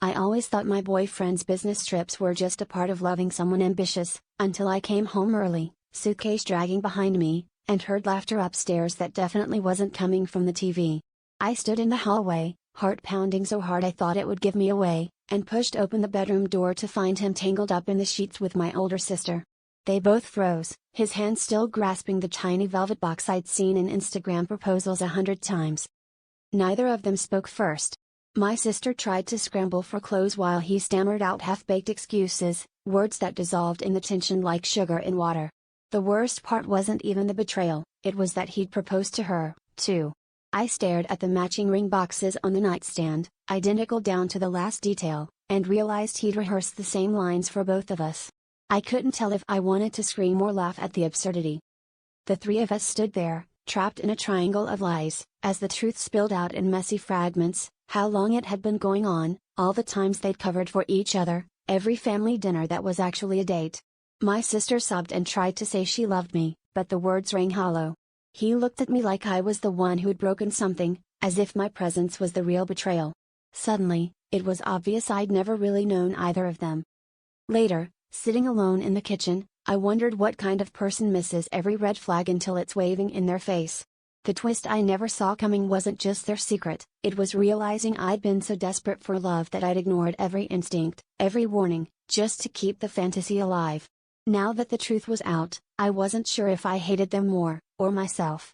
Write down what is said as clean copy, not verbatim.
I always thought my boyfriend's business trips were just a part of loving someone ambitious, until I came home early, suitcase dragging behind me, and heard laughter upstairs that definitely wasn't coming from the TV. I stood in the hallway, heart pounding so hard I thought it would give me away, and pushed open the bedroom door to find him tangled up in the sheets with my older sister. They both froze, his hand still grasping the tiny velvet box I'd seen in Instagram proposals 100 times. Neither of them spoke first. My sister tried to scramble for clothes while he stammered out half-baked excuses, words that dissolved in the tension like sugar in water. The worst part wasn't even the betrayal, it was that he'd proposed to her, too. I stared at the matching ring boxes on the nightstand, identical down to the last detail, and realized he'd rehearsed the same lines for both of us. I couldn't tell if I wanted to scream or laugh at the absurdity. The three of us stood there, trapped in a triangle of lies, as the truth spilled out in messy fragments, how long it had been going on, all the times they'd covered for each other, every family dinner that was actually a date. My sister sobbed and tried to say she loved me, but the words rang hollow. He looked at me like I was the one who'd broken something, as if my presence was the real betrayal. Suddenly, it was obvious I'd never really known either of them. Later, sitting alone in the kitchen, I wondered what kind of person misses every red flag until it's waving in their face. The twist I never saw coming wasn't just their secret, it was realizing I'd been so desperate for love that I'd ignored every instinct, every warning, just to keep the fantasy alive. Now that the truth was out, I wasn't sure if I hated them more, or myself.